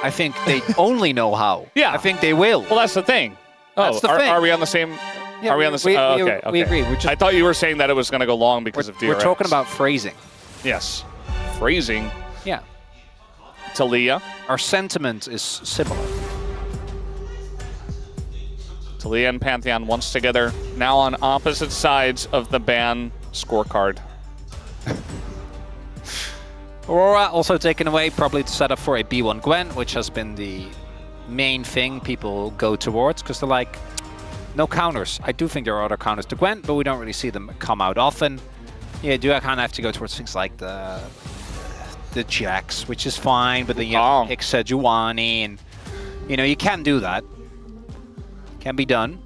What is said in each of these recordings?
I think they only know how. Yeah. I think they will. Well, that's the thing. Oh, That's the thing. Are we on the same? Yeah, are we on the same? Okay. We agree. We're just, I thought you were saying that it was going to go long because of DRX. we're talking about phrasing. Yes. Phrasing. Yeah. Talia. Our sentiment is similar. Talia and Pantheon once together, now on opposite sides of the ban scorecard. Aurora also taken away, probably to set up for a B1 Gwen, which has been the main thing people go towards, because they're like, no counters. I do think there are other counters to Gwen, but we don't really see them come out often. Yeah, do I kind of have to go towards things like the Jax, which is fine, but then you have to pick Sejuani, and you know, you can do that. Can be done.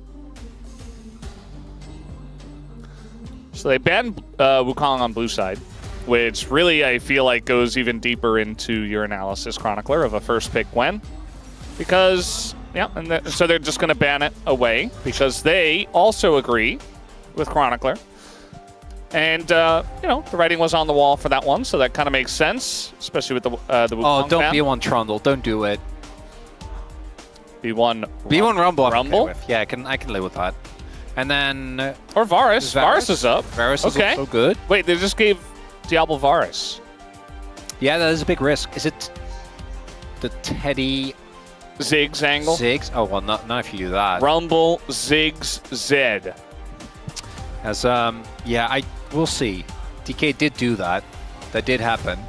So they banned Wukong on blue side, which really I feel like goes even deeper into your analysis, Chronicler, of a first pick Gwen. Because, yeah, and so they're just going to ban it away because they also agree with Chronicler. And, you know, the writing was on the wall for that one, so that kind of makes sense, especially with the Wukong Oh, don't ban. B1 Trundle. Don't do it. B1 Rumble. I'm Rumble? okay with. Yeah, I can live with that. And then or Varus. Varus is up. Varus is okay. also good. Wait, they just gave Diablo Varus. Yeah, that is a big risk. Is it the Teddy Ziggs angle? Ziggs? Oh well, not if you do that. Rumble Ziggs Zed. As yeah, we'll see. DK did do that. That did happen.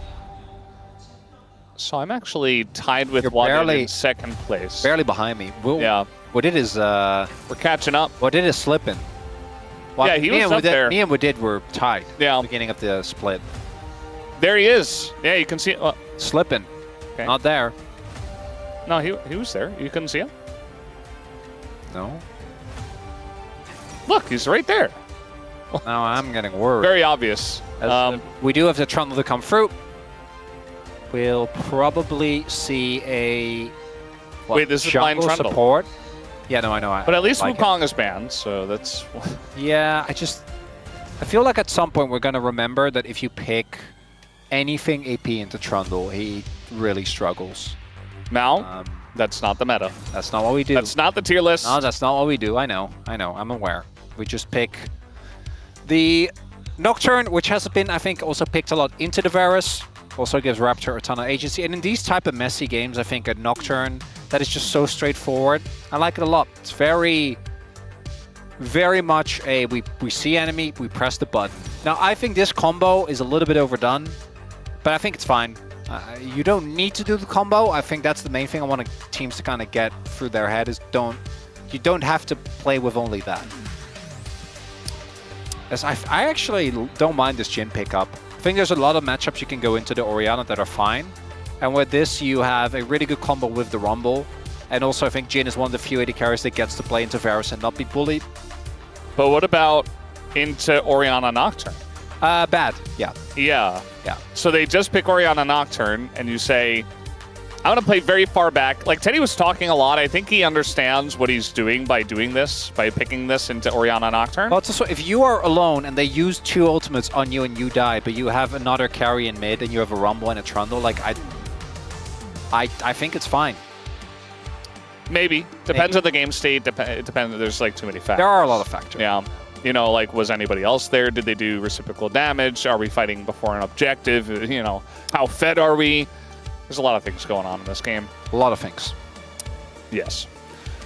So I'm actually tied with one in second place. Barely behind me. Yeah. What did is we're catching up. What did is slipping? Well, yeah, he was up there. Me and Wadid were tied. Yeah. At the beginning of the split. There he is. Yeah, you can see it. Slipping. Okay. Not there. No, he was there. You couldn't see him? No. Look, he's right there. Now I'm getting worried. Very obvious. We do have the Trundle to come through. We'll probably see a wait, this is blind Trundle. Support. Yeah, no, I know. But at least Wukong is banned, so that's... Yeah, I feel like at some point we're going to remember that if you pick anything AP into Trundle, he really struggles. Mal, that's not the meta. That's not what we do. That's not the tier list. No, that's not what we do. I know. I'm aware. We just pick the Nocturne, which has been, I think, also picked a lot into the Varus. Also gives Raptor a ton of agency. And in these type of messy games, I think a Nocturne that is just so straightforward, I like it a lot. It's very, very much a, we see enemy, we press the button. Now, I think this combo is a little bit overdone, but I think it's fine. You don't need to do the combo. I think that's the main thing I want teams to kind of get through their head is you don't have to play with only that. As I actually don't mind this Jhin pickup. I think there's a lot of matchups you can go into the Orianna that are fine. And with this, you have a really good combo with the Rumble. And also, I think Jhin is one of the few AD carries that gets to play into Varus and not be bullied. But what about into Orianna Nocturne? Bad, yeah. Yeah. Yeah. So they just pick Orianna Nocturne, and you say, I want to play very far back. Like, Teddy was talking a lot. I think he understands what he's doing by doing this, by picking this into Orianna Nocturne. Well, it's also, if you are alone and they use 2 ultimates on you and you die, but you have another carry in mid and you have a Rumble and a Trundle, like, I think it's fine. Maybe. Depends on the game state. It depends. There's, like, too many factors. There are a lot of factors. Yeah. You know, like, was anybody else there? Did they do reciprocal damage? Are we fighting before an objective? You know, how fed are we? There's a lot of things going on in this game. A lot of things. Yes.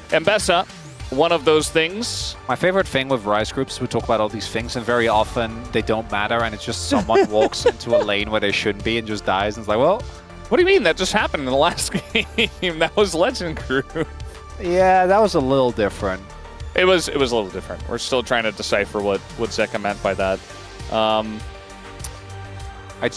Mbessa, one of those things. My favorite thing with Rise groups, we talk about all these things, and very often they don't matter, and it's just someone walks into a lane where they shouldn't be and just dies, and it's like, well... What do you mean? That just happened in the last game. That was Legend Crew. Yeah, that was a little different. It was a little different. We're still trying to decipher what Zeka meant by that. I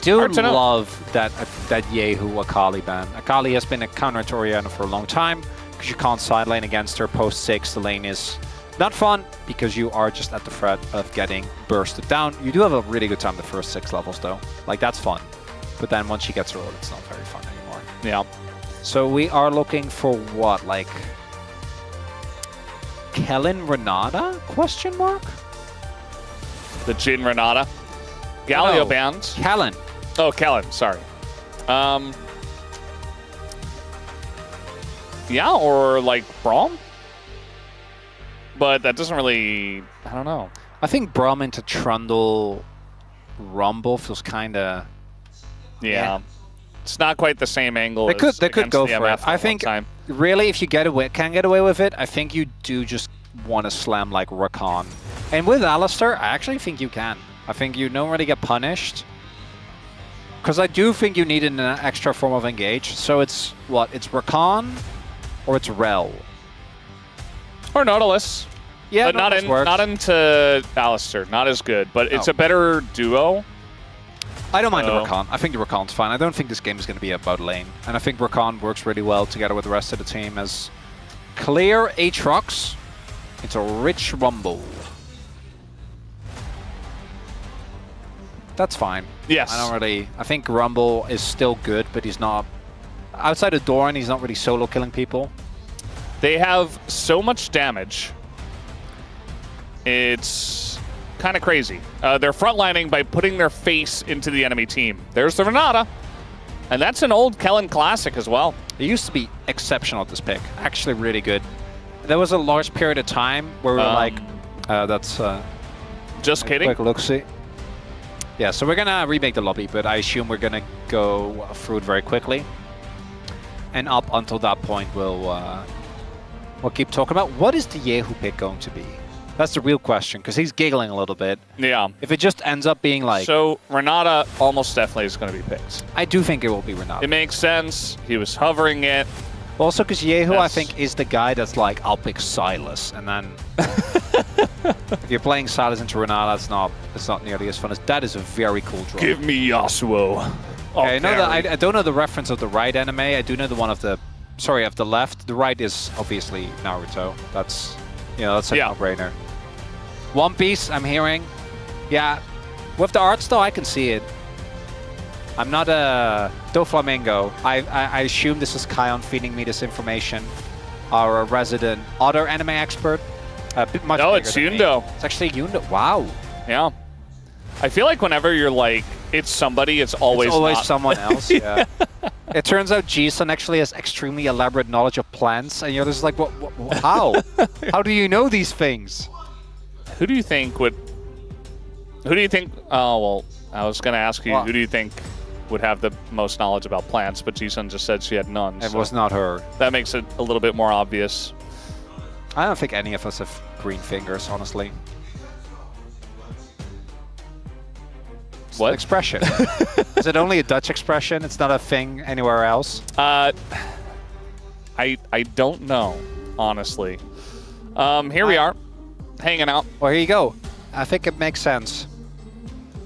do love that Yehu Akali ban. Akali has been a counter to Orianna for a long time because you can't side lane against her. Post 6, the lane is not fun because you are just at the threat of getting bursted down. You do have a really good time the first 6 levels though. Like, that's fun. But then once she gets rolled, it's not very fun anymore. Yeah. So we are looking for what? Like, Kellen Renata? Question mark? The Jhin Renata. Galio banned. Kellen. Oh, Kellen, sorry. Yeah, or like Braum. But that doesn't really, I don't know. I think Braum into Trundle Rumble feels kind of... Yeah. It's not quite the same angle. They could go for it. I think really, if you can get away with it, I think you do just want to slam like Rakan. And with Alistar, I actually think you can. I think you don't really get punished. Because I do think you need an extra form of engage. So it's what? It's Rakan or it's Rel. Or Nautilus. Yeah, but not into Alistar. Not as good, but it's a better duo. I don't mind the Rakan. I think the Rakan's fine. I don't think this game is going to be about lane. And I think Rakan works really well together with the rest of the team as clear Aatrox into Rich Rumble. That's fine. Yes. I think Rumble is still good, but he's not... Outside of Doran, he's not really solo killing people. They have so much damage. It's kind of crazy. They're frontlining by putting their face into the enemy team. There's the Renata. And that's an old Kellen classic as well. It used to be exceptional at this pick. Actually really good. There was a large period of time where we were like, that's... just kidding. Quick look-see. Yeah, so we're going to remake the lobby, but I assume we're going to go through it very quickly. And up until that point, we'll keep talking about what is the Yehu pick going to be? That's the real question, because he's giggling a little bit. Yeah. If it just ends up being like... So, Renata almost definitely is going to be picked. I do think it will be Renata. It makes sense. He was hovering it. Also, because Yehu, I think, is the guy that's like, I'll pick Silas, and then... if you're playing Silas into Renata, it's not nearly as fun as... That is a very cool draw. Give me Yasuo. Okay, I don't know the reference of the right anime. I do know the one of the... Sorry, of the left. The right is obviously Naruto. That's... that's a no-brainer. One Piece, I'm hearing. Yeah. With the art style, I can see it. I'm not a Doflamingo. I assume this is Kion feeding me this information. Our resident other anime expert. No, it's Yundo. It's actually Yundo. Wow. Yeah. I feel like whenever you're like, it's somebody, it's always someone else. Yeah. It turns out Jason actually has extremely elaborate knowledge of plants, and you're just like, how? How do you know these things? Who do you think would... Who do you think... Oh, well, I was going to ask you, who do you think would have the most knowledge about plants, but Jisun just said she had none. It was not her. That makes it a little bit more obvious. I don't think any of us have green fingers, honestly. It's what? An expression. Is it only a Dutch expression? It's not a thing anywhere else? I don't know, honestly. Here we are. Hanging out. Well, here you go. I think it makes sense.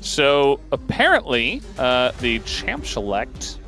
So apparently, the Champ Select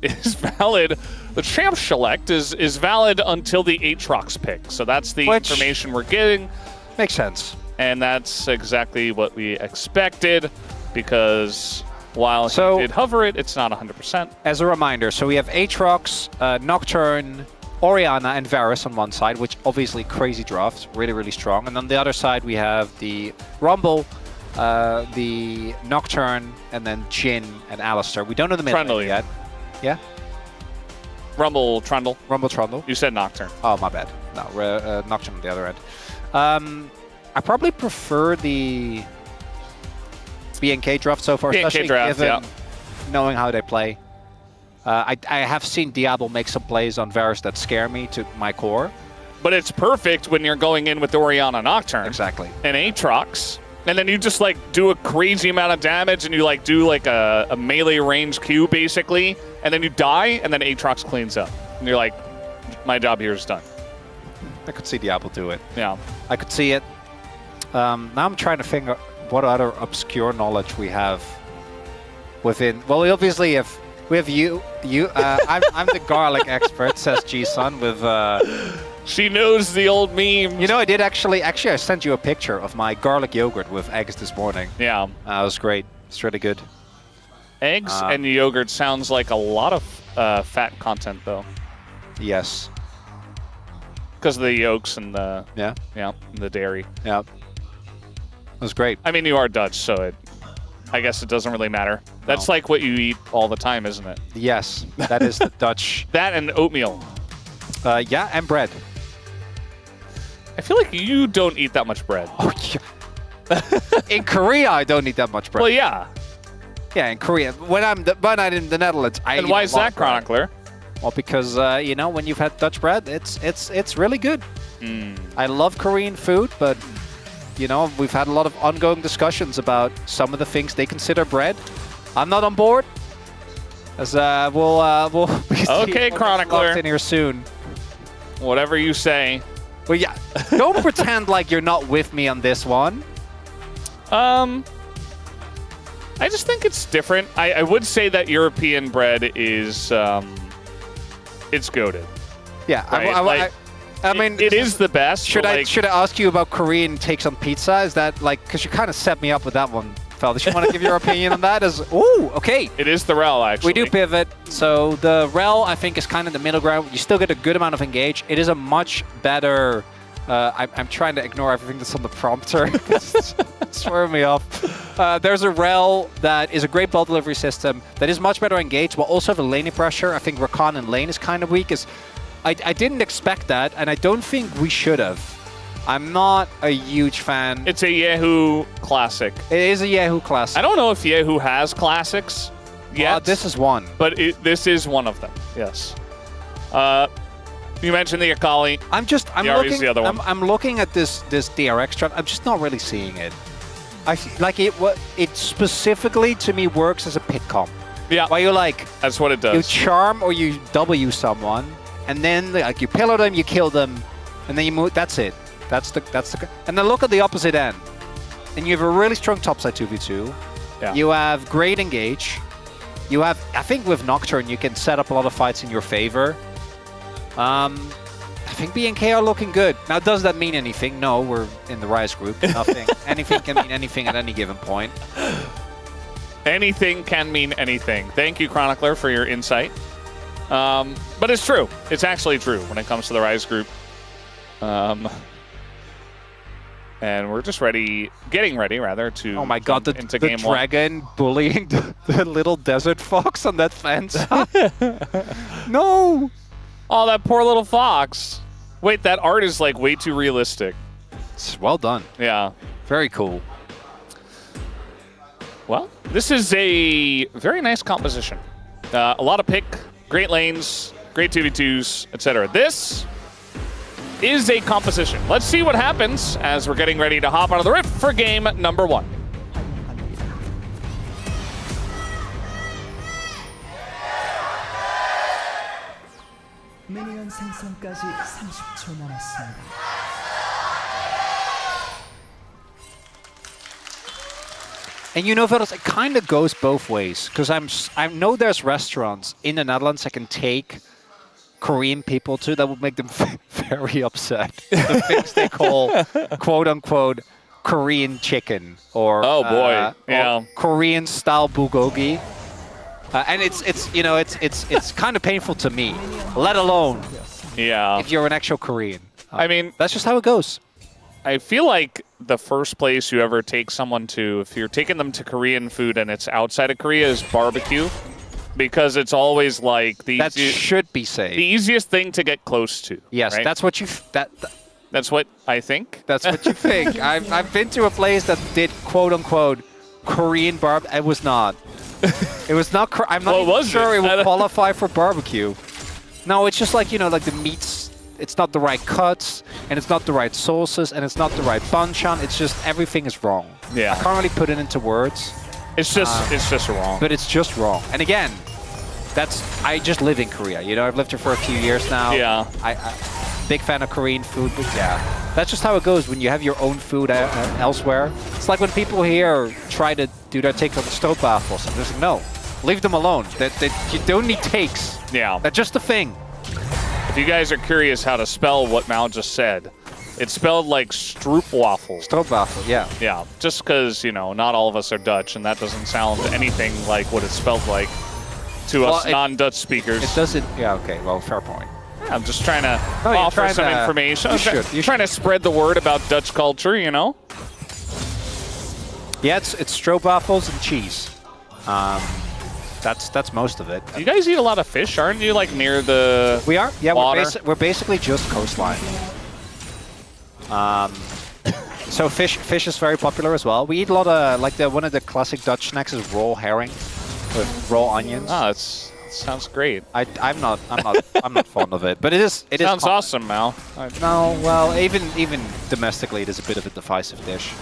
is valid. The Champ Select is valid until the Aatrox pick. So that's the information we're getting. Makes sense. And that's exactly what we expected, because while he did hover it, it's not 100%. As a reminder, so we have Aatrox, Nocturne, Orianna and Varus on one side, which obviously crazy drafts, really, really strong. And on the other side, we have the Rumble, the Nocturne, and then Jhin and Alistar. We don't know the mid lane yet. Yeah? Rumble, Trundle. Rumble, Trundle. You said Nocturne. Oh, my bad. No, Nocturne on the other end. I probably prefer the BNK draft so far, especially given knowing how they play. I have seen Diablo make some plays on Varus that scare me to my core. But it's perfect when you're going in with the Orianna Nocturne. Exactly. And Aatrox. And then you just like do a crazy amount of damage and you like do like a melee range Q basically. And then you die and then Aatrox cleans up. And you're like, my job here is done. I could see Diablo do it. Yeah. I could see it. Now I'm trying to figure out what other obscure knowledge we have within. Well, obviously if we have I'm the garlic expert, says G-Sun with... She knows the old memes. You know, I did actually I sent you a picture of my garlic yogurt with eggs this morning. Yeah. It was great. It's really good. Eggs and yogurt sounds like a lot of fat content, though. Yes. Because of the yolks and the... Yeah. Yeah, and the dairy. Yeah. It was great. I mean, you are Dutch, so I guess it doesn't really matter. That's like what you eat all the time, isn't it? Yes, that is the Dutch. That and oatmeal. Yeah, and bread. I feel like you don't eat that much bread. Oh, yeah. In Korea, I don't eat that much bread. Well, yeah. Yeah, in Korea. When I'm in the Netherlands, I eat And why a is lot that, of bread. Chronicler? Well, because you know, when you've had Dutch bread, it's really good. I love Korean food, but you know, we've had a lot of ongoing discussions about some of the things they consider bread. I'm not on board. As we'll be Okay, Chronicler. in here soon. Whatever you say. Well, yeah, don't pretend like you're not with me on this one. I just think it's different. I would say that European bread is, it's goated. Yeah, Right? I mean, it is the best. Should but, I like, should I ask you about Korean takes on pizza? Is that like, because you kind of set me up with that one, fellas? You want to give your opinion on that? Ooh, okay. It is the rel, actually. We do pivot. So the rel, I think, is kind of the middle ground. You still get a good amount of engage. It is a much better. I'm trying to ignore everything that's on the prompter. It's throwing me off. There's a rel that is a great ball delivery system that is much better engaged, but also have a laning pressure. I think Rakan in lane is kind of weak. I didn't expect that, and I don't think we should have. I'm not a huge fan. It's a Yahoo classic. It is a Yahoo classic. I don't know if Yahoo has classics yet. This is one. But this is one of them, yes. You mentioned the Akali. I'm Yari's the other one. I'm looking at this DRX strat. I'm just not really seeing it. Like it specifically to me works as a pick comp. Yeah. Why you like That's what it does. you charm or you W someone, and then like you pillar them, you kill them, and then you move. That's it. That's the. And then look at the opposite end, and you have a really strong topside 2v2. Yeah. You have great engage. You have, I think, with Nocturne, you can set up a lot of fights in your favor. I think BNK are looking good. Now, does that mean anything? No, we're in the Rise group. Nothing. Anything can mean anything at any given point. Anything can mean anything. Thank you, Chronicler, for your insight. But it's true. It's actually true when it comes to the Rise group. And we're just getting ready, to Oh my god, the game dragon bullying the little desert fox on that fence. No! Oh, that poor little fox. Wait, that art is like way too realistic. It's well done. Yeah. Very cool. Well, this is a very nice composition. A lot of pick, great lanes, great 2v2s, etc. This is a composition. Let's see what happens as we're getting ready to hop onto the Rift for game number 1. 미니언 생성까지 30초 남았습니다. And you know, fellas, it kind of goes both ways. Because I know there's restaurants in the Netherlands that can take Korean people to that would make them very upset. The things they call, quote unquote, Korean chicken or Oh boy, yeah, Korean style bulgogi. And it's kind of painful to me, let alone if you're an actual Korean. I mean, that's just how it goes. I feel like the first place you ever take someone to, if you're taking them to Korean food and it's outside of Korea, is barbecue. Because it's always like that should be safe. The easiest thing to get close to. Yes, right? that's what you that's what I think. That's what you think. I've been to a place that did quote unquote Korean barb. It was not. It was not. I'm not even sure it would qualify for barbecue. No, it's just like, you know, like the meats. It's not the right cuts, and it's not the right sauces, and it's not the right banchan. It's just everything is wrong. Yeah. I can't really put it into words. It's just wrong. But it's just wrong. And again, I just live in Korea. You know, I've lived here for a few years now. Yeah. I big fan of Korean food, but yeah, that's just how it goes when you have your own food elsewhere. It's like when people here try to do their take on the stroopwafels. I'm just like, no, leave them alone. You don't need takes. Yeah. That's just a thing. If you guys are curious how to spell what Mal just said, it's spelled like stroopwafel. Stroopwafel, yeah. Yeah, just because, you know, not all of us are Dutch, and that doesn't sound anything like what it's spelled like to us non-Dutch speakers. It doesn't, yeah, okay, well, fair point. Yeah, I'm just trying to offer some information. You're trying to spread the word about Dutch culture, you know? Yeah, it's stroopwafels and cheese. That's most of it. You guys eat a lot of fish, aren't you? Like near the We are. Yeah, water? we're basically just coastline. So fish is very popular as well. We eat a lot of like one of the classic Dutch snacks is raw herring with raw onions. Oh, that sounds great. I'm not fond of it, but it is. Sounds awesome, Mal. No, well, even domestically, it is a bit of a divisive dish.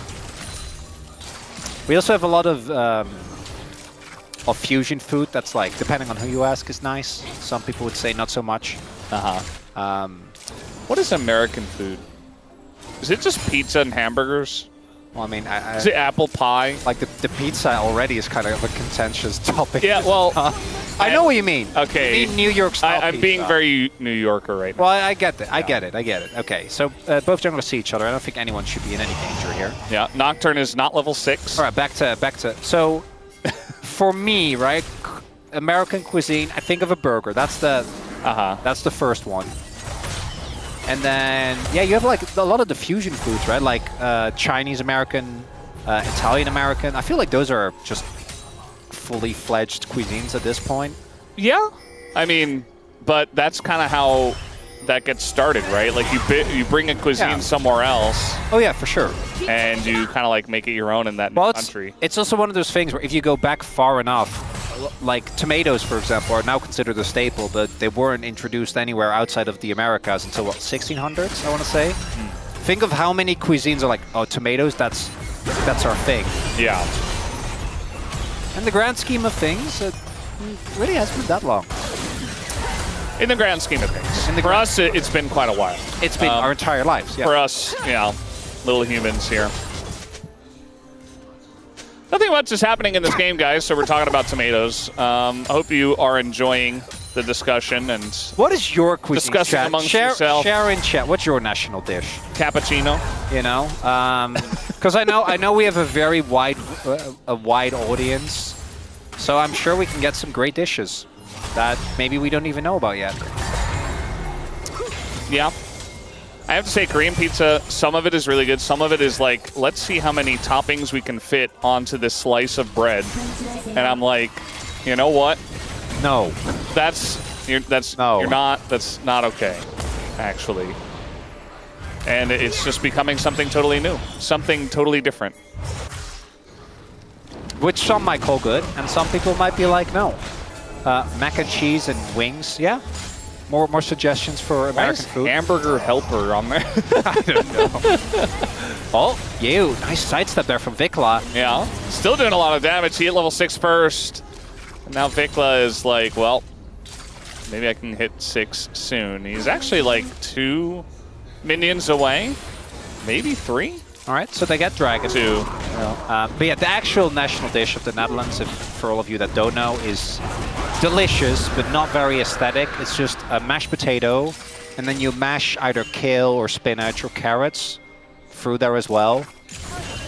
We also have a lot of fusion food that's like, depending on who you ask, is nice. Some people would say not so much. What is American food? Is it just pizza and hamburgers? Well, I mean, Is it apple pie? like the pizza already is kind of a contentious topic. Yeah, well, I know what you mean. Okay. You mean New York style I'm being pizza. very New Yorker right now. Well, I get it. I get it. Okay, so both junglers see each other. I don't think anyone should be in any danger here. Yeah, Nocturne is not level 6. All right, back to. So, for me, right, American cuisine. I think of a burger. That's the first one. And then, yeah, you have like a lot of the fusion foods, right? Like Chinese American, Italian American. I feel like those are just fully fledged cuisines at this point. Yeah, I mean, but that's kind of how that gets started, right? Like you bring a cuisine somewhere else. Oh yeah, for sure. And you kind of like make it your own in that country. It's also one of those things where if you go back far enough, like tomatoes, for example, are now considered a staple, but they weren't introduced anywhere outside of the Americas until what, 1600s, I want to say. Think of how many cuisines are like, oh, tomatoes, that's our thing. Yeah. In the grand scheme of things, it really hasn't been that long. In the grand scheme of things. For us, it's been quite a while. It's been our entire lives, yeah. For us, little humans here. Nothing much is happening in this game, guys, so we're talking about tomatoes. I hope you are enjoying the discussion and what is your cuisine? discussing amongst yourself. Share in chat. What's your national dish? Cappuccino. You know, because I know we have a very wide audience, so I'm sure we can get some great dishes that maybe we don't even know about yet. Yeah. I have to say, Korean pizza, some of it is really good. Some of it is like, let's see how many toppings we can fit onto this slice of bread. And I'm like, you know what? No. That's not okay, actually. And it's just becoming something totally new, something totally different. Which some might call good, and some people might be like, no. Mac and cheese and wings, yeah. More suggestions for American food. Hamburger helper on there. I don't know. Oh, nice sidestep there from Vikla. Yeah, still doing a lot of damage. He hit level 6 first. And now Vikla is like, well, maybe I can hit 6 soon. He's actually like 2 minions away, maybe 3. All right, so they get Dragon. 2. But yeah, the actual national dish of the Netherlands, for all of you that don't know, is delicious, but not very aesthetic. It's just a mashed potato, and then you mash either kale or spinach or carrots through there as well.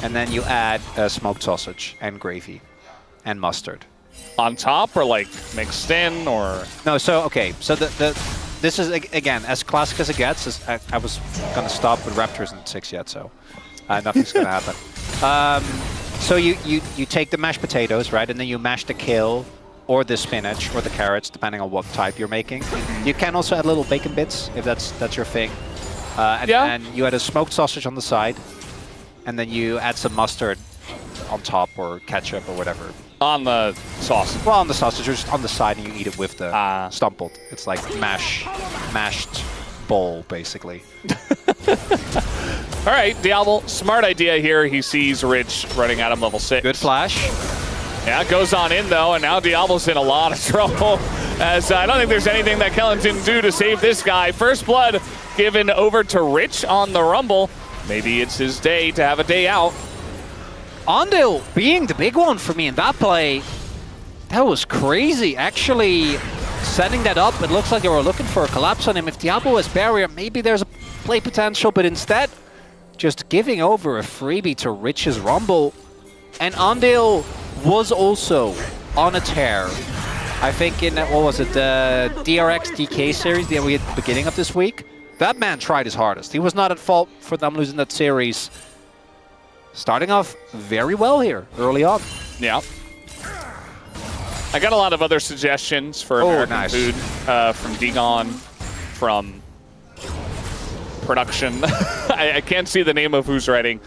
And then you add smoked sausage and gravy and mustard. On top or like mixed in or? No, so, okay, so this is, again, as classic as it gets. I was going to stop, but Raptor isn't 6 yet, so nothing's going to happen. So you take the mashed potatoes, right, and then you mash the kale or the spinach or the carrots, depending on what type you're making. You can also add little bacon bits if that's your thing. And you add a smoked sausage on the side, and then you add some mustard on top or ketchup or whatever. On the sausage? Well, on the sausage, or just on the side, and you eat it with the stumpled. It's like mashed bowl, basically. All right, Diablo, smart idea here. He sees Rich running at him level 6. Good flash. Yeah, it goes on in, though, and now Diablo's in a lot of trouble, as I don't think there's anything that Kellen can do to save this guy. First blood given over to Rich on the Rumble. Maybe it's his day to have a day out. Ondil being the big one for me in that play. That was crazy. Actually, setting that up, it looks like they were looking for a collapse on him. If Diablo has barrier, maybe there's a play potential, but instead, just giving over a freebie to Rich's Rumble. And Ondil was also on a tear. I think in, what was it, the DRX DK series that we had at the beginning of this week? That man tried his hardest. He was not at fault for them losing that series. starting off very well here early on. Yeah. I got a lot of other suggestions for American food from Digon, from production. I can't see the name of who's writing.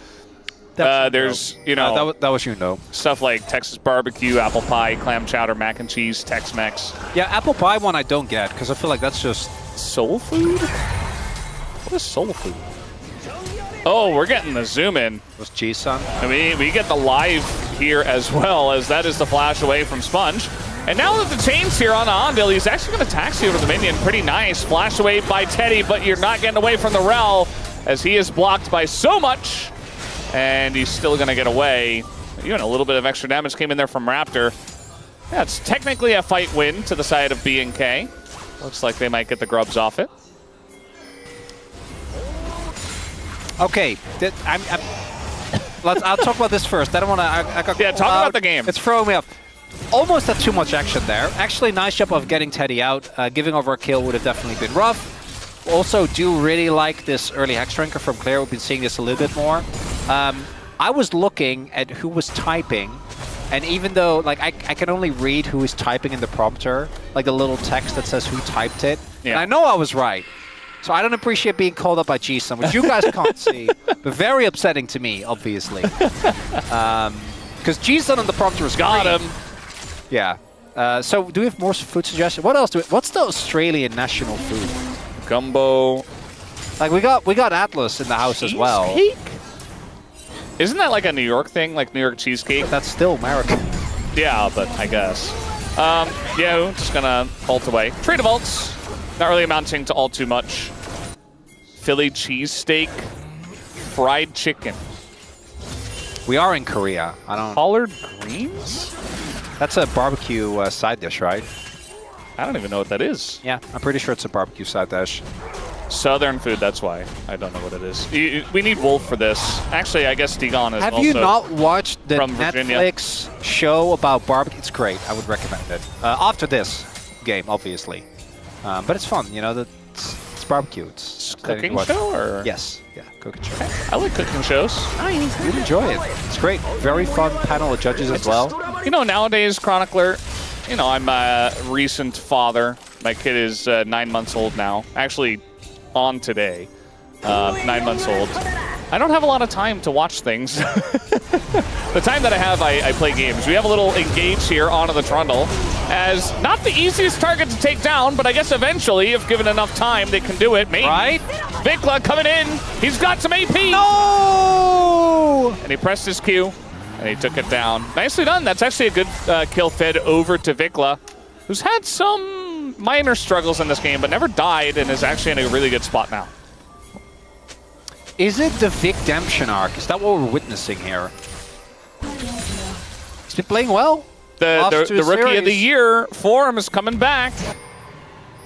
There's, you know, that was stuff like Texas barbecue, apple pie, clam chowder, mac and cheese, Tex-Mex. Yeah, apple pie one I don't get because I feel like that's just soul food. What is soul food? Oh, we're getting the zoom in. Was G-Sun. I mean, we get the live here as well, as that is the flash away from Sponge. And now that the chain's here on Andil, he's actually going to taxi over the minion. Pretty nice. Flash away by Teddy, but you're not getting away from the Rel, as he is blocked by so much. And he's still going to get away. Even a little bit of extra damage came in there from Raptor. Yeah, it's technically a fight win to the side of BNK. Looks like they might get the grubs off it. Okay, I'll talk about this first. I don't want to. Yeah, talk about the game. It's throwing me off. Almost had too much action there. Actually, nice job of getting Teddy out. Giving over a kill would have definitely been rough. Also, do really like this early Hex Drinker from Claire. We've been seeing this a little bit more. I was looking at who was typing, and even though like I can only read who is typing in the prompter, like the little text that says who typed it, and I know I was right. So I don't appreciate being called up by G-Sun, which you guys can't see, but very upsetting to me, obviously. Because G-Sun on the prompter was got him. Yeah. So do we have more food suggestions? What else do we? What's the Australian national food? Gumbo. Like we got Atlas in the house as well. Isn't that like a New York thing, like New York cheesecake? But that's still American. Yeah, but I guess. Yeah, we're just gonna ult away. Trade of ults. Not really amounting to all too much. Philly cheesesteak, fried chicken. We are in Korea. I don't. Collard greens? That's a barbecue side dish, right? I don't even know what that is. Yeah, I'm pretty sure it's a barbecue side dish. Southern food, that's why. I don't know what it is. We need Wolf for this. Actually, I guess Digon is also Have you not watched the from Virginia. Netflix show about barbecue? It's great. I would recommend it. After this game, obviously. But it's fun, you know, it's barbecue. It's cooking show, or? Yes, yeah, cooking show. I like cooking shows. You'd enjoy it. It's great. Very fun panel of judges as well. You know, nowadays, Chronicler, you know, I'm a recent father. My kid is 9 months old now. Actually, on today, 9 months old. I don't have a lot of time to watch things. The time that I have, I play games. We have a little engage here onto the Trundle, as not the easiest target to take down, but I guess eventually, if given enough time, they can do it. Maybe. Right? Vikla coming in. He's got some AP. No! And he pressed his Q, and he took it down. Nicely done. That's actually a good kill fed over to Vikla, who's had some minor struggles in this game, but never died, and is actually in a really good spot now. Is it the Vicdemption arc? Is that what we're witnessing here? He's been playing well. The Rookie of the Year form is coming back.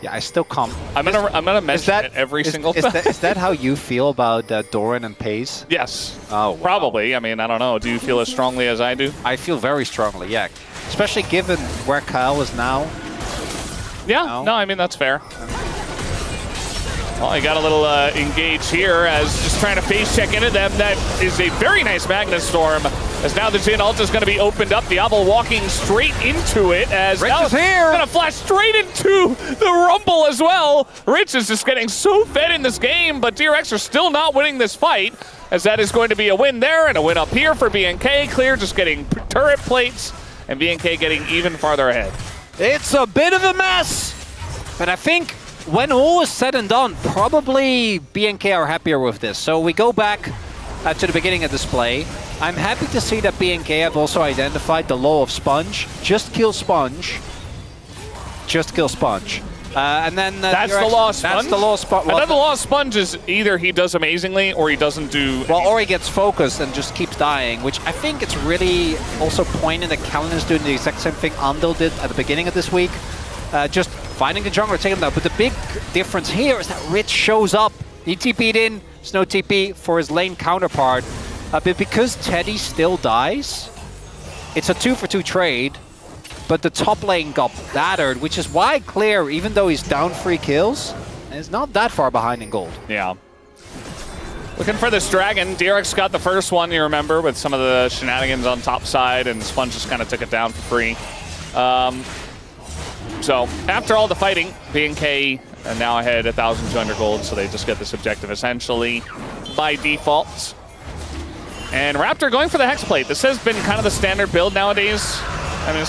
Yeah, I still can't. I'm gonna mention it every single time. Is that how you feel about Doran and Pace? Yes. Oh, wow. Probably. I mean, I don't know. Do you feel as strongly as I do? I feel very strongly, yeah. Especially given where Kyle is now. Yeah. No, I mean, that's fair. Well, I got a little engage here as just trying to face check into them. That is a very nice Magnet Storm. As now the Jin ult is going to be opened up. Diablo walking straight into it as Rich is here. Going to flash straight into the Rumble as well. Rich is just getting so fed in this game, but DRX are still not winning this fight, as that is going to be a win there and a win up here for BNK. Clear just getting turret plates, and BNK getting even farther ahead. It's a bit of a mess, but I think when all is said and done, probably BNK are happier with this. So we go back to the beginning of display. I'm happy to see that BNK have also identified the law of Sponge. Just kill Sponge. Just kill Sponge. And then that's the law of Sponge? That's the law of Sponge. I thought the law of Sponge is either he does amazingly or he doesn't do well, or he gets focused and just keeps dying, which I think it's really also pointing that Callan's doing the exact same thing Andil did at the beginning of this week. Just finding the jungler, taking him down. But the big difference here is that Rich shows up. He TP'd in, there's no TP for his lane counterpart. But because Teddy still dies, it's a 2-for-2 trade. But the top lane got battered, which is why Clear, even though he's down 3 kills, is not that far behind in gold. Yeah. Looking for this dragon. DRX got the first one, you remember, with some of the shenanigans on top side, and Sponge just kind of took it down for free. So after all the fighting, BNK are now ahead 1,200 gold, so they just get this objective essentially by default. And Raptor going for the Hex Plate. This has been kind of the standard build nowadays. I mean,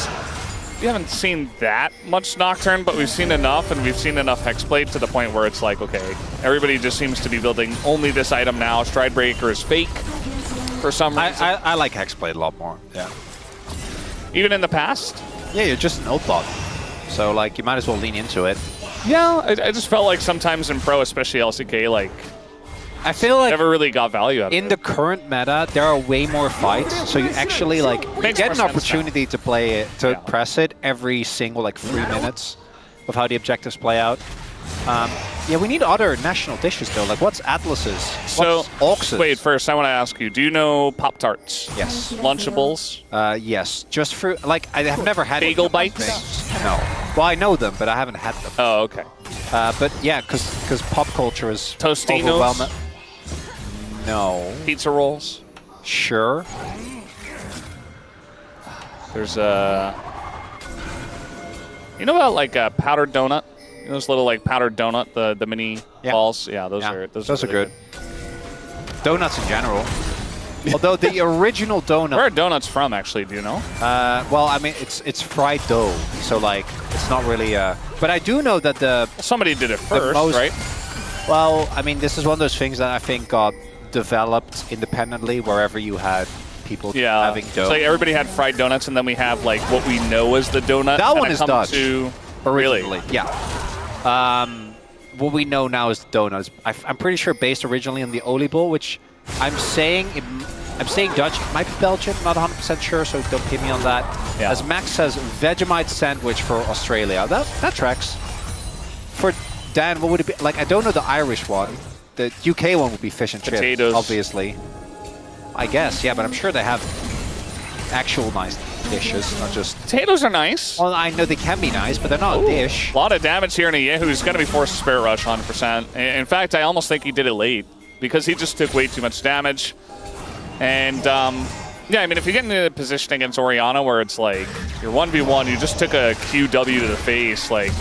we haven't seen that much Nocturne, but we've seen enough, and we've seen enough Hex Plate to the point where it's like, okay, everybody just seems to be building only this item now. Stride Breaker is fake for some reason. I like Hexblade a lot more, yeah. Even in the past? Yeah, you're just an ult bot. So, like, you might as well lean into it. Yeah, I just felt like sometimes in Pro, especially LCK, like, I feel like never really got value out of it. in the current meta, there are way more fights, so you actually like get an opportunity to play it, to press it every single like 3 minutes of how the objectives play out. Yeah, we need other national dishes though. Like, what's Atlas's? So, what's Aux's? wait, first I want to ask you, do you know Pop-Tarts? Yes. Lunchables? Yes. Just for, like, I have never had Bagel any of those bites? things. No. Well, I know them, but I haven't had them. Oh, okay. But yeah, because pop culture is Tostinos? overwhelming. No. Pizza rolls? Sure. There's a... You know about like a powdered donut? You know those little like powdered donut, the mini balls? Yeah, those are really good. Donuts in general. Although the original donut... Where are donuts from, actually? Do you know? Well, I mean, it's fried dough, so like it's not really. But I do know that the somebody did it first, right? Well, I mean, this is one of those things that I think got developed independently wherever you had people having dough. So like everybody had fried donuts, and then we have like what we know as the donut. That one is Dutch. Really? Yeah. What we know now is the donuts. I'm pretty sure based originally on the Oliebol, which I'm saying Dutch. It might be Belgian. Not 100% sure, so don't pin me on that. Yeah. As Max says, Vegemite sandwich for Australia. That tracks. For Dan, what would it be? Like, I don't know the Irish one. The UK one would be fish and Potatoes. chips, obviously. I guess, yeah, but I'm sure they have actual nice dishes, not just... Potatoes are nice. Well, I know they can be nice, but they're not a dish. A lot of damage here in a Yehu. He's going to be forced to Spirit Rush 100%. In fact, I almost think he did it late because he just took way too much damage. And, yeah, I mean, if you get into a position against Orianna where it's like, you're 1v1, you just took a QW to the face, like...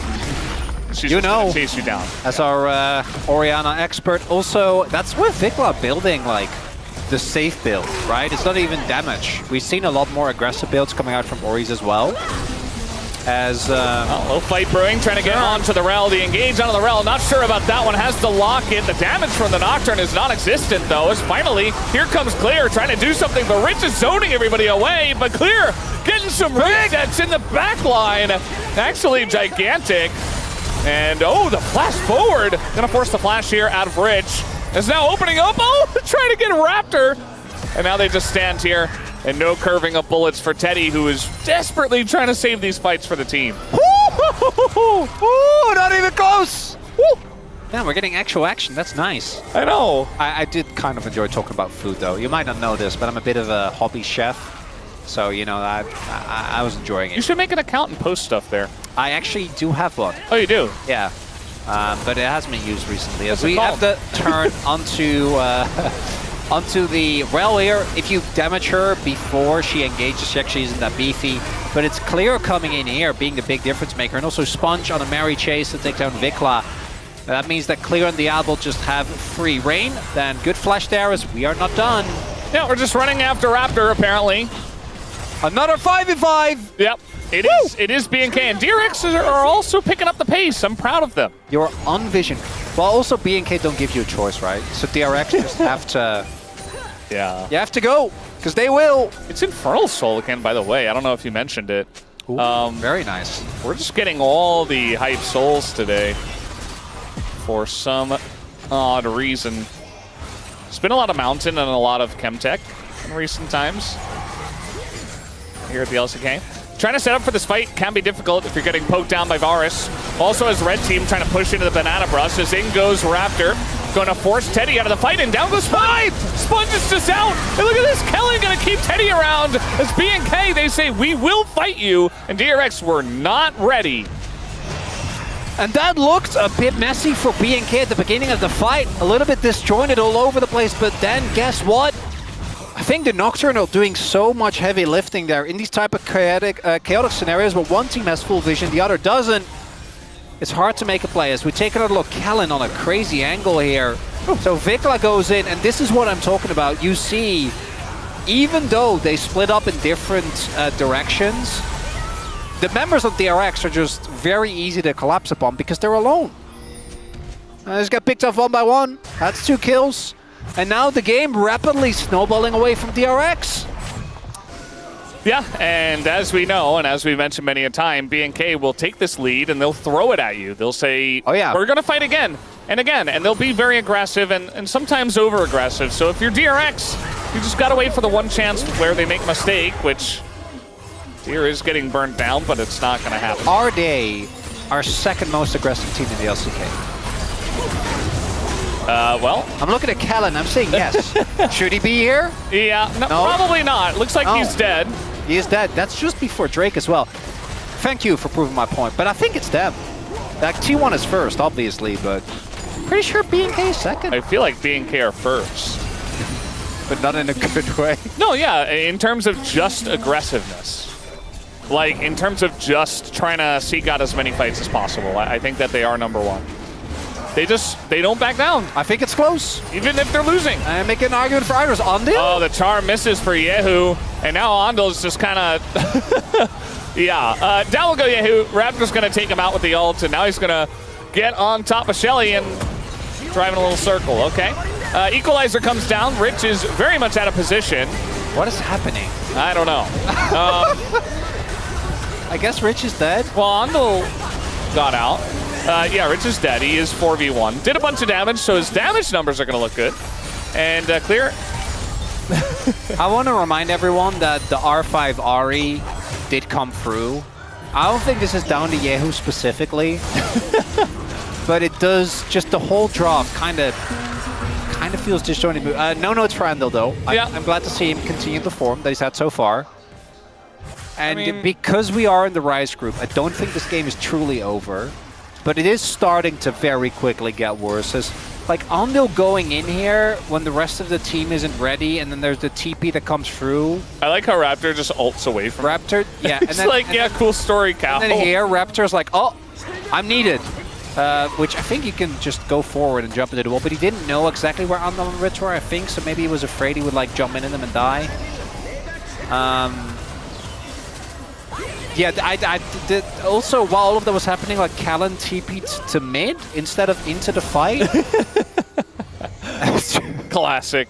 She's just gonna chase you down. As our Orianna expert. Also, that's where Vikla building, like, the safe build, right? It's not even damage. We've seen a lot more aggressive builds coming out from Ori's as well. As low fight brewing, trying to get onto the Rel. The engage onto the Rel. Not sure about that one. Has to lock in. The damage from the Nocturne is non-existent, though. As finally, here comes Clear trying to do something, but Rich is zoning everybody away. But Clear getting some resets in the back line. Actually gigantic. And, oh, the flash forward. Gonna force the flash here out of Rich. Is now opening up. Oh, trying to get Raptor. And now they just stand here. And no curving of bullets for Teddy, who is desperately trying to save these fights for the team. Ooh, not even close. Woo. Damn, we're getting actual action. That's nice. I know. I did kind of enjoy talking about food, though. You might not know this, but I'm a bit of a hobby chef. So, you know, I was enjoying it. You should make an account and post stuff there. I actually do have one. Oh, you do? Yeah. But it hasn't been used recently. As we have to turn onto the Rel here. If you damage her before she engages, she actually isn't that beefy. But it's Clear coming in here, being the big difference maker. And also Sponge on a merry chase to take down Vikla. That means that Clear and the Diablo just have free reign. Then good flash there as we are not done. Yeah, we're just running after Raptor, apparently. Another 5v5! Yep. It is BNK, and DRX are also picking up the pace. I'm proud of them. You're on vision. Well, also BNK don't give you a choice, right? So DRX just have to... Yeah. You have to go, because they will. It's Infernal Soul again, by the way. I don't know if you mentioned it. Ooh, very nice. We're just getting all the hype souls today for some odd reason. There's been a lot of Mountain and a lot of Chemtech in recent times here at the LCK. Trying to set up for this fight can be difficult if you're getting poked down by Varus. Also, as Red Team trying to push into the Banana Brush, as in goes Raptor. Going to force Teddy out of the fight, and down goes Sponge! Sponge is just out! And look at this, Kelly going to keep Teddy around. As BNK, they say, we will fight you. And DRX were not ready. And that looked a bit messy for BNK at the beginning of the fight. A little bit disjointed all over the place, but then guess what? I think the Nocturne are doing so much heavy lifting there in these type of chaotic scenarios where one team has full vision, the other doesn't. It's hard to make a play. As we take another look, Kellen on a crazy angle here. So Vikla goes in, and this is what I'm talking about. You see, even though they split up in different directions, the members of DRX are just very easy to collapse upon because they're alone. They just got picked off one by one. That's 2 kills. And now the game rapidly snowballing away from DRX. Yeah, and as we know, and as we mentioned many a time, BNK will take this lead and they'll throw it at you. They'll say, oh, yeah, we're going to fight again and again. And they'll be very aggressive and sometimes over-aggressive. So if you're DRX, you just got to wait for the one chance where they make a mistake, which Deer is getting burned down, but it's not going to happen. Are they our second most aggressive team in the LCK? Well, I'm looking at Kellen. I'm saying yes. Should he be here? Yeah, no, probably not. Looks like he's dead. He is dead. That's just before Drake as well. Thank you for proving my point, but I think it's them. Like, T1 is first, obviously, but pretty sure BNK is second. I feel like BNK are first. But not in a good way. No, yeah, in terms of just aggressiveness. Like, in terms of just trying to seek out as many fights as possible. I think that they are number one. They don't back down. I think it's close. Even if they're losing. I'm making an argument for Iris. Ondil? Oh, the charm misses for Yehu. And now Ondil's just kind of... yeah. Down will go Yehu. Raptor's going to take him out with the ult. And now he's going to get on top of Shelly and drive in a little circle. Okay. Equalizer comes down. Rich is very much out of position. What is happening? I don't know. I guess Rich is dead. Well, Ondil got out. Yeah, Rich is dead. He is 4v1. Did a bunch of damage, so his damage numbers are going to look good. And clear. I want to remind everyone that the R5 Ari did come through. I don't think this is down to Yehu specifically. But it does, just the whole drop kind of feels disjointed. No notes for Andel, though. Yeah. I'm glad to see him continue the form that he's had so far. And because we are in the Rise group, I don't think this game is truly over. But it is starting to very quickly get worse. As, like, Andil going in here when the rest of the team isn't ready, and then there's the TP that comes through. I like how Raptor just ults away from Raptor, yeah. It's like, yeah, cool story, Cal. And then here, Raptor's like, oh, I'm needed. Which I think you can just go forward and jump into the wall, but he didn't know exactly where Andil and Rich were, I think, so maybe he was afraid he would, like, jump into them and die. Yeah, I did also, while all of that was happening, like, Callan TP'd to mid instead of into the fight. Classic.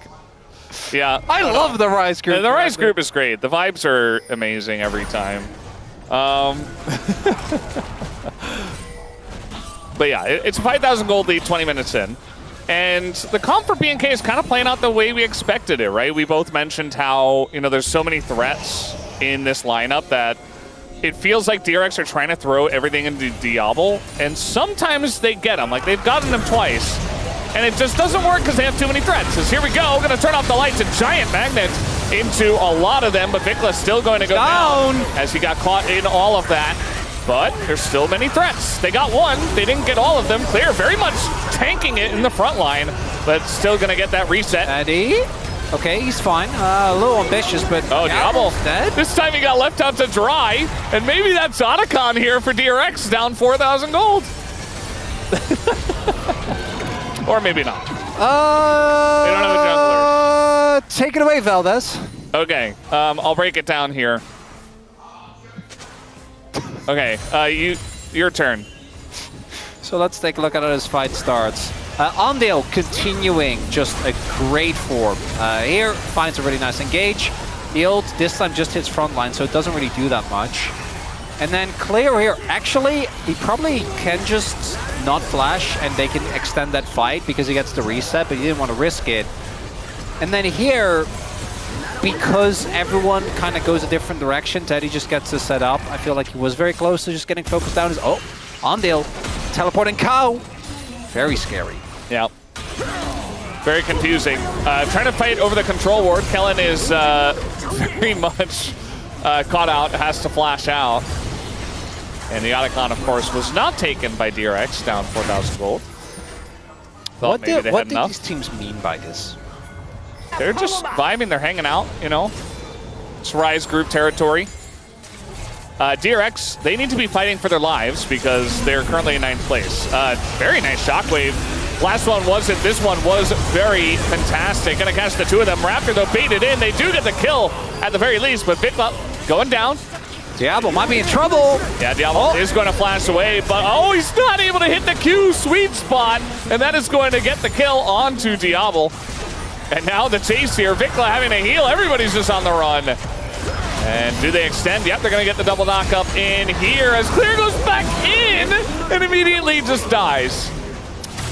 Yeah. I love the Rise group. The Rise group is great. The vibes are amazing every time. But yeah, it's a 5,000 gold lead 20 minutes in. And the comp for BNK is kind of playing out the way we expected it, right? We both mentioned how, you know, there's so many threats in this lineup that it feels like DRX are trying to throw everything into Diablo, and sometimes they get them. Like, they've gotten them twice, and it just doesn't work because they have too many threats. As here we go, going to turn off the lights, a giant magnet into a lot of them, but Vikla's still going to go down as he got caught in all of that. But there's still many threats. They got one, they didn't get all of them. Clear very much tanking it in the front line, but still going to get that reset. Eddie? Okay, he's fine. A little ambitious, but oh, Diablo dead. This time he got left out to dry, and maybe that's Otacon here for DRX, down 4,000 gold. Or maybe not. They don't have a jungler. Take it away, Valdez. Okay, I'll break it down here. Okay, your turn. So let's take a look at how this fight starts. Ondale continuing just a great form. Here finds a really nice engage. The ult this time just hits front line, so it doesn't really do that much. And then Cleo here, actually, he probably can just not flash and they can extend that fight because he gets the reset, but he didn't want to risk it. And then here, because everyone kind of goes a different direction, Teddy just gets to set up. I feel like he was very close to just getting focused down. Oh, Ondale teleporting cow. Very scary. Yeah. Very confusing. Trying to fight over the control ward. Kellen is very much caught out, has to flash out. And the Otacon, of course, was not taken by DRX, down 4,000 gold. Thought maybe they What had did enough. these teams mean by this? They're just vibing, they're hanging out, you know. It's Rise group territory. DRX, they need to be fighting for their lives because they're currently in 9th place. Very nice shockwave. Last one wasn't, this one was very fantastic. Gonna catch the two of them. Raptor, though, baited in. They do get the kill at the very least, but Vikla going down. Diablo might be in trouble. Yeah, Diablo is going to flash away, but he's not able to hit the Q sweet spot, and that is going to get the kill onto Diablo. And now the chase here, Vikla having to heal. Everybody's just on the run. And do they extend? Yep, they're going to get the double knock up in here as Clear goes back in and immediately just dies.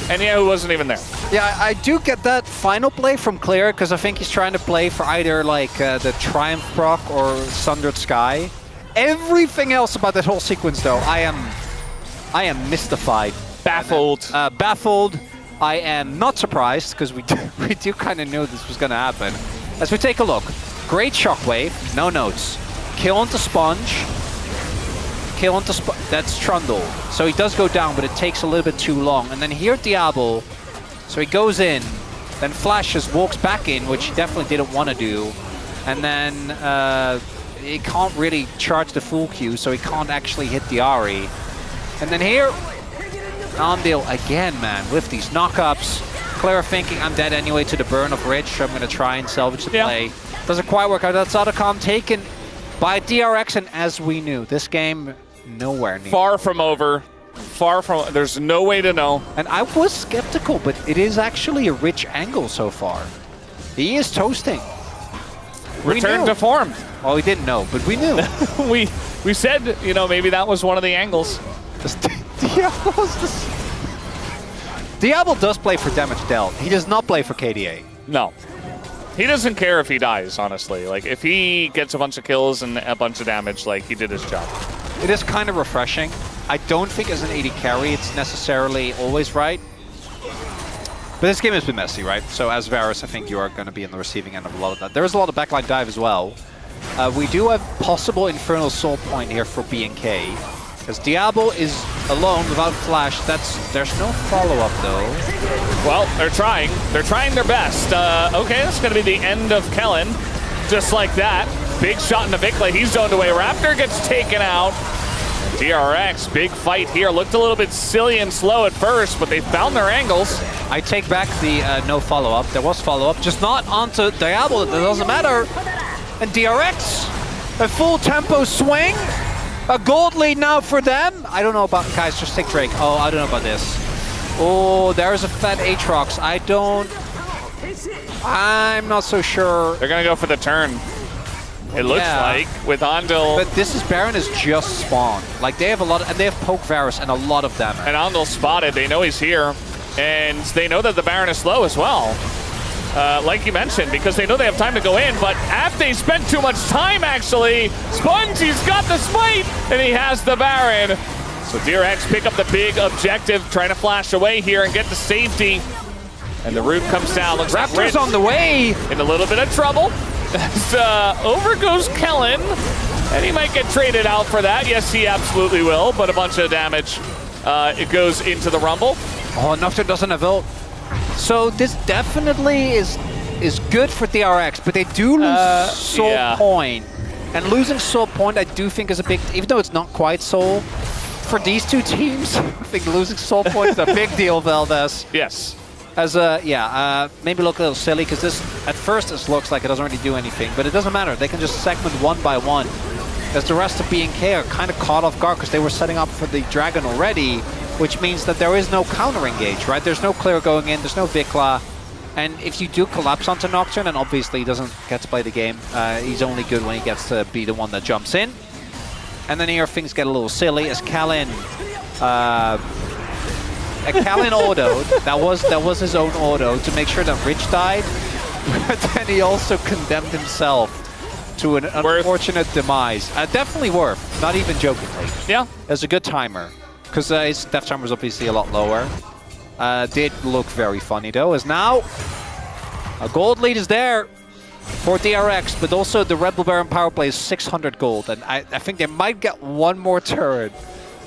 And yeah, who wasn't even there? Yeah, I do get that final play from Clear because I think he's trying to play for either like the Triumph proc or Sundered Sky. Everything else about that whole sequence, though, I am mystified, Baffled. Baffled. I am not surprised because we do kind of know this was going to happen. As we take a look, great shockwave, no notes. Kill onto Sponge. Kill onto Sponge. That's Trundle. So he does go down, but it takes a little bit too long. And then here Diablo. So he goes in, then flashes, walks back in, which he definitely didn't want to do. And then he can't really charge the full Q, so he can't actually hit the Ahri. And then here, Andil again, man, with these knockups. Clara thinking, I'm dead anyway to the burn of Ridge, so I'm going to try and salvage the play. Doesn't quite work out. That's Otacon taken by DRX, and as we knew, this game nowhere near. Far from over. Far from, there's no way to know. And I was skeptical, but it is actually a rich angle so far. He is toasting. Return to form. Oh, we didn't know, but we knew. we said, you know, maybe that was one of the angles. Diablo does play for damage dealt. He does not play for KDA. No. He doesn't care if he dies, honestly. Like, if he gets a bunch of kills and a bunch of damage, like, he did his job. It is kind of refreshing. I don't think as an AD carry it's necessarily always right. But this game has been messy, right? So as Varus, I think you are going to be in the receiving end of a lot of that. There is a lot of backline dive as well. We do have possible Infernal Soul Point here for BNK. Because Diablo is alone without flash. There's no follow-up, though. Well, they're trying. They're trying their best. Okay, that's going to be the end of Kellen. Just like that. Big shot into Vikla. He's zoned away. Raptor gets taken out. DRX, big fight here. Looked a little bit silly and slow at first, but they found their angles. I take back the no follow-up. There was follow-up, just not onto Diablo. That doesn't matter. And DRX, a full tempo swing. A gold lead now for them. I don't know about, guys, just take Drake. Oh, I don't know about this. Oh, there's a fat Aatrox. I'm not so sure. They're going to go for the turn. It looks like with Andil. But this is Baron is just spawned. Like they have a lot, and they have poke Varus and a lot of damage. And Andil spotted. They know he's here, and they know that the Baron is slow as well. Like you mentioned, because they know they have time to go in, but after they spent too much time, actually, Spongy's got the smite, and he has the Baron. So DRX pick up the big objective, trying to flash away here and get the safety. And the root comes down. Looks like Raptor's on the way. In a little bit of trouble. As over goes Kellen, and he might get traded out for that. Yes, he absolutely will, but a bunch of damage. It goes into the Rumble. Oh, Nocturne doesn't have ult. So this definitely is good for DRX, but they do lose Soul Point. And losing Soul Point, I do think is a big, even though it's not quite Soul, for these two teams, I think losing Soul Point is a big deal, Valdez. Yes. As maybe look a little silly, because this, at first this looks like it doesn't really do anything, but it doesn't matter. They can just segment one by one. As the rest of BNK are kind of caught off guard, because they were setting up for the Dragon already, which means that there is no counter engage, right? There's no Clear going in, there's no Vikla. And if you do collapse onto Nocturne, and obviously he doesn't get to play the game, he's only good when he gets to be the one that jumps in. And then here things get a little silly as Kalen autoed. That was his own auto to make sure that Rich died. But then he also condemned himself to an unfortunate demise. Definitely worth, not even jokingly. Yeah. As a good timer. Because his death timer was obviously a lot lower. Did look very funny though, as now a gold lead is there for DRX, but also the Red Bull Baron power play is 600 gold, and I think they might get one more turret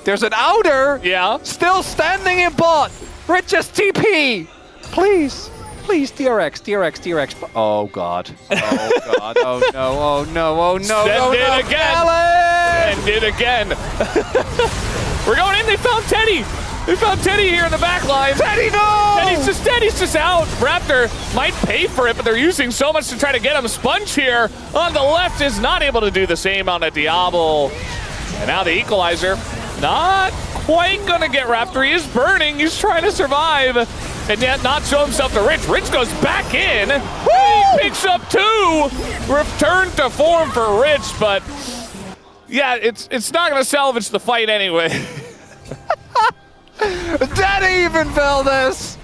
There's an outer. Yeah. Still standing in bot. Rich just TP. Please. Please, DRX, DRX, DRX. Oh, God. Oh, God. Oh, no. Oh, no. Oh, no. Send it again. Send it again. We're going in. They found Teddy. They found Teddy here in the back line. Teddy, no! Teddy's just out. Raptor might pay for it, but they're using so much to try to get him. Sponge here on the left is not able to do the same on a Diablo. And now the equalizer. Not quite going to get Raptor. He is burning. He's trying to survive. And yet not show himself to Rich. Rich goes back in. He picks up 2. Return to form for Rich, but yeah, it's not going to salvage the fight anyway. That even Veldes!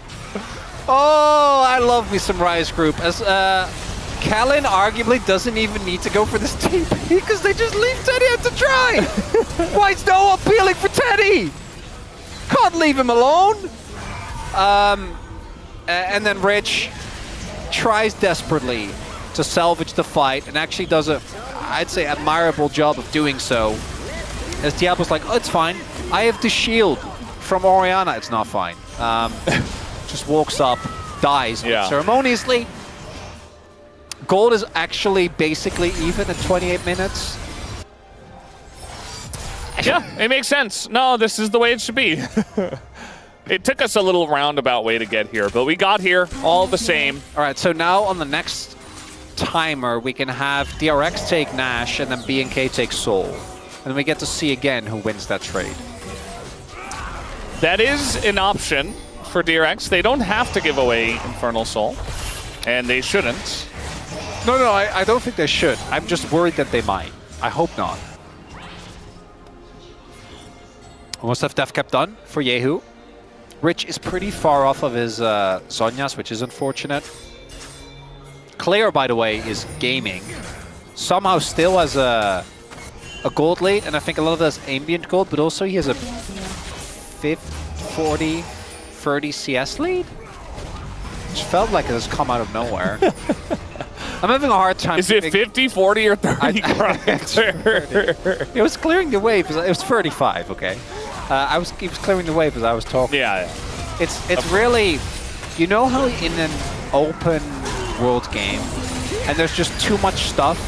Oh, I love me some Rise Group. As Kalin arguably doesn't even need to go for this TP because they just leave Teddy out to dry. Why is no one appealing for Teddy? Can't leave him alone. And then Rich tries desperately to salvage the fight and actually does a, I'd say, admirable job of doing so. As Diablo's like, oh, it's fine. I have the shield from Orianna. It's not fine. Just walks up, dies ceremoniously. Gold is actually basically even at 28 minutes. Yeah, it makes sense. No, this is the way it should be. It took us a little roundabout way to get here, but we got here all the same. All right, so now on the next timer, we can have DRX take Nash and then BNK take Soul. And we get to see again who wins that trade. That is an option for DRX. They don't have to give away Infernal Soul, and they shouldn't. No, I don't think they should. I'm just worried that they might. I hope not. Almost have Def Cap done for Yehu. Rich is pretty far off of his Zhonya's, which is unfortunate. Claire, by the way, is gaming. Somehow still has a gold lead, and I think a lot of that is ambient gold, but also he has a 40, 30 CS lead? Which felt like it has come out of nowhere. I'm having a hard time. Is it 50, 40, or 30? It was clearing the wave. It was 35, okay? It was clearing the wave as I was talking. Yeah. It's really, you know how in an open world game, and there's just too much stuff.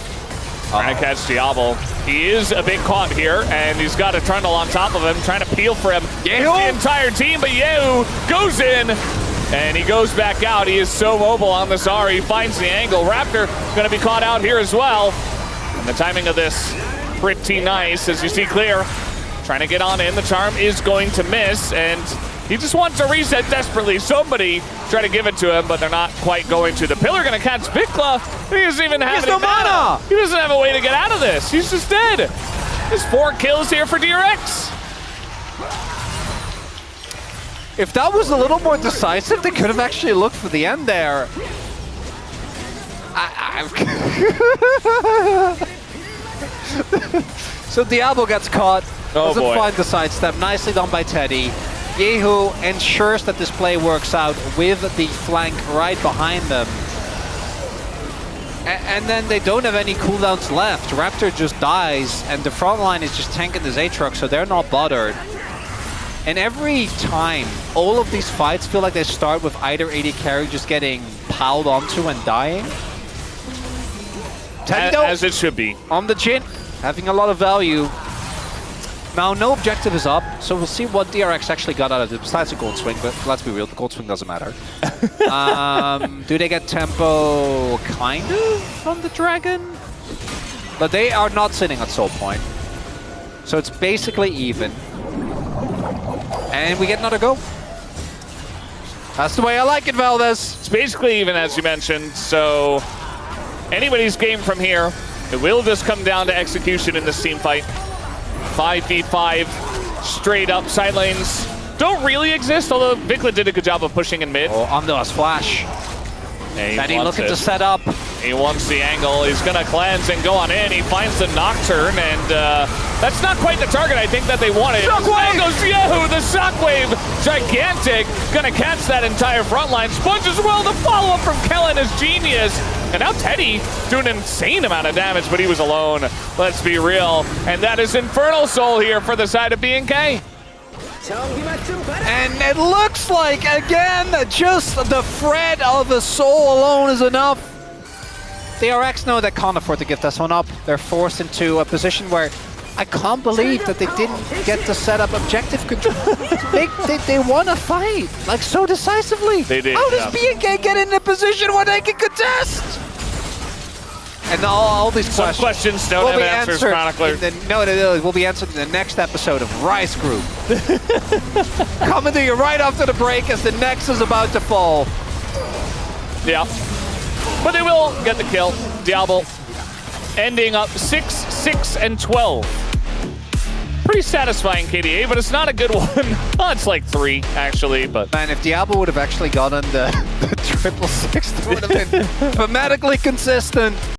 Trying to catch Diablo. He is a bit caught here, and he's got a Trundle on top of him, trying to peel for him. Yehu! The entire team, but Yehu goes in, and he goes back out. He is so mobile on the Zari. He finds the angle. Raptor going to be caught out here as well. And the timing of this pretty nice, as you see Clear trying to get on in. The charm is going to miss, and he just wants to reset desperately. Somebody try to give it to him, but they're not quite going to. The pillar going to catch Vikla. He doesn't even have any mana. He doesn't have a way to get out of this. He's just dead. There's 4 kills here for DRX. If that was a little more decisive, they could have actually looked for the end there. So Diablo gets caught. Doesn't find the sidestep. Nicely done by Teddy. Yehu ensures that this play works out with the flank right behind them. And then they don't have any cooldowns left. Raptor just dies, and the front line is just tanking this Aatrox, so they're not bothered. And every time, all of these fights feel like they start with either AD carry just getting piled onto and dying. Teddy, though, as it should be. On the chin, having a lot of value. Now, no objective is up, so we'll see what DRX actually got out of it, besides the gold swing, but let's be real, the gold swing doesn't matter. Do they get tempo kind of from the dragon? But they are not sitting at soul point. So it's basically even. And we get another go. That's the way I like it, Veldes. It's basically even, as you mentioned, so anybody's game from here. It will just come down to execution in this team fight. 5v5, straight up. Side lanes don't really exist, although Vikla did a good job of pushing in mid. Oh, Amdo's flash. And he looking to set up. He wants the angle. He's going to cleanse and go on in. He finds the Nocturne, and that's not quite the target I think that they wanted. Shockwave! Goes Yahoo! The Shockwave, gigantic. Going to catch that entire front line. Sponge as well. The follow-up from Kellen is genius. And now Teddy doing an insane amount of damage, but he was alone. Let's be real. And that is Infernal Soul here for the side of BNK. And it looks like, again, just the threat of a soul alone is enough. DRX know they can't afford to give this one up. They're forced into a position where I can't believe that they didn't get to set up objective control. they won a fight, like, so decisively. They did. How does BNK get in a position where they can contest? And all these questions don't have answers, Chronicler. No, will be answered in the next episode of Rise Group. Coming to you right after the break as the Nex is about to fall. Yeah. But they will get the kill. Diablo ending up 6, 6, and 12. Pretty satisfying KDA, but it's not a good one. Oh, it's like 3, actually, but... Man, if Diablo would have actually gotten the triple 6, it would have been thematically consistent.